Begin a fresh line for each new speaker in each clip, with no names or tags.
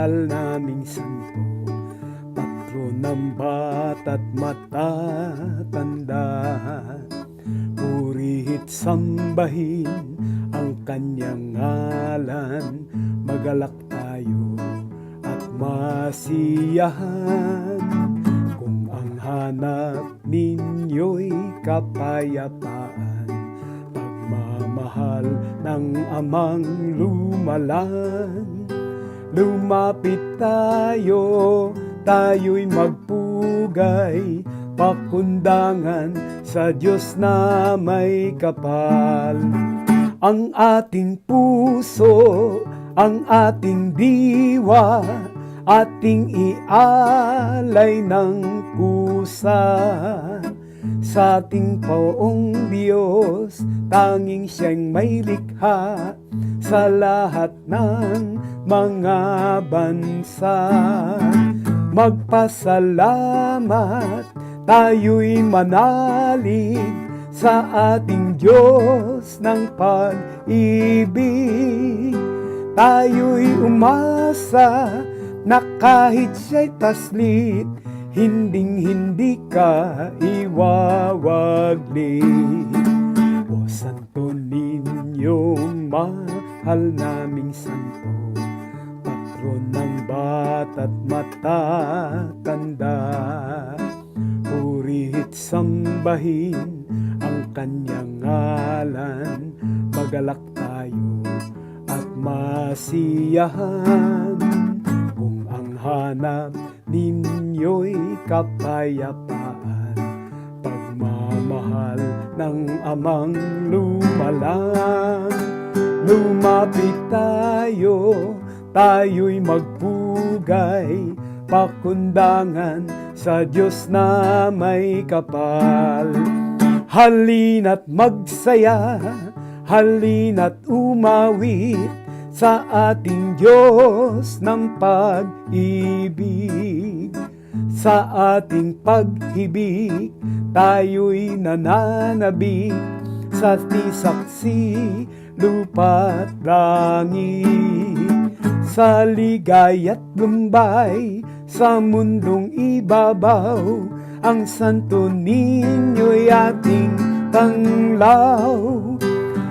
mahal naming santo, patron ng bata't matatanda. Puri't sambahin ang kanyang ngalan, magalak tayo at masiyahan. Kung ang hanap ninyo'y kapayapaan, pagmamahal ng amang lumalang, lumapit tayo, tayo'y magpugay, pakundangan sa Diyos na may kapal. Ang ating puso, ang ating diwa, ating ialay ng kusa. Sa ating poong Diyos, tanging siyang may likha sa lahat ng mga bansa. Magpasalamat, tayo'y manalig sa ating Diyos ng pag-ibig. Tayo'y umasa na kahit siya'y taslit, hinding-hindi ka iwawagli. O Santo Ninyong mahal naming santo, patron ng bata't matatanda. Puri't sambahin ang kanyang ngalan, magalak tayo at masiyahan. Kung ang hanap ninyo'y kapayapaan, pagmamahal ng amang lumalang, lumapit tayo, tayo'y magpugay, pakundangan sa Diyos na may kapal. Halina't magsaya, halina't umawit sa ating Diyos ng pag-ibig. Sa ating pag-ibig, tayo'y nananabik sa tisaksi, lupa't langit. Sa ligaya't lumbay, sa mundong ibabaw, ang Santo Niño'y ating tanglaw.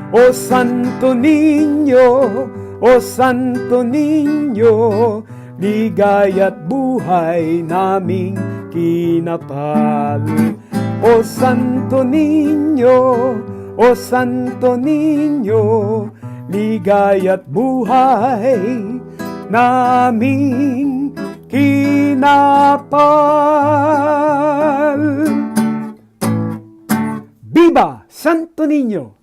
O Santo Niño, O Santo Niño, ligaya't buhay naming kinapal. O Santo Niño, O Santo Niño, ligaya't buhay naming kinapal. Viva Santo Niño!